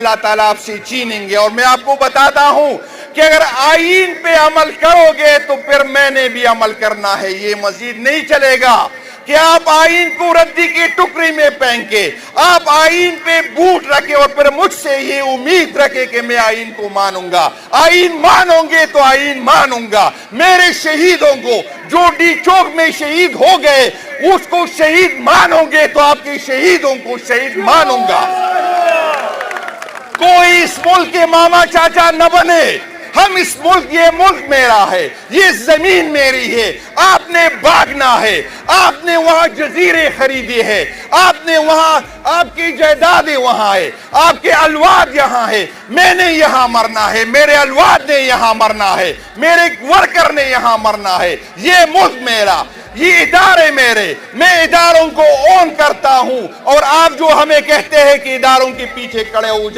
اللہ تعالیٰ آپ سے چھینیں گے. اور میں آپ کو بتاتا ہوں کہ اگر آئین پہ عمل کرو گے تو پھر میں نے بھی عمل کرنا ہے. یہ مزید نہیں چلے گا کہ آپ آئین کو ردی کی ٹکری میں پھینکے, آپ آئین پہ بوٹ رکھے اور پھر مجھ سے یہ امید رکھے کہ میں آئین کو مانوں گا. آئین مانوں گے تو آئین مانوں گا. میرے شہیدوں کو جو ڈی چوک میں شہید ہو گئے اس کو شہید مانوں گے تو آپ کے شہیدوں کو شہید مانوں گا. کوئی اس ملک کے ماما چاچا نہ بنے. ہم اس ملک, یہ ملک میرا ہے, یہ زمین میری ہے. آپ نے بھاگنا ہے, آپ نے وہاں جزیرے خریدے ہیں, آپ نے وہاں آپ کی جائیدادیں وہاں ہے, آپ کے اولاد یہاں ہے. میں نے یہاں مرنا ہے, میرے اولاد نے یہاں مرنا ہے, میرے ورکر نے یہاں مرنا ہے. یہ ملک میرا, یہ ادارے میرے, میں اداروں کو اون کرتا ہوں. اور آپ جو ہمیں کہتے ہیں کہ اداروں کے پیچھے کھڑے ہو جائے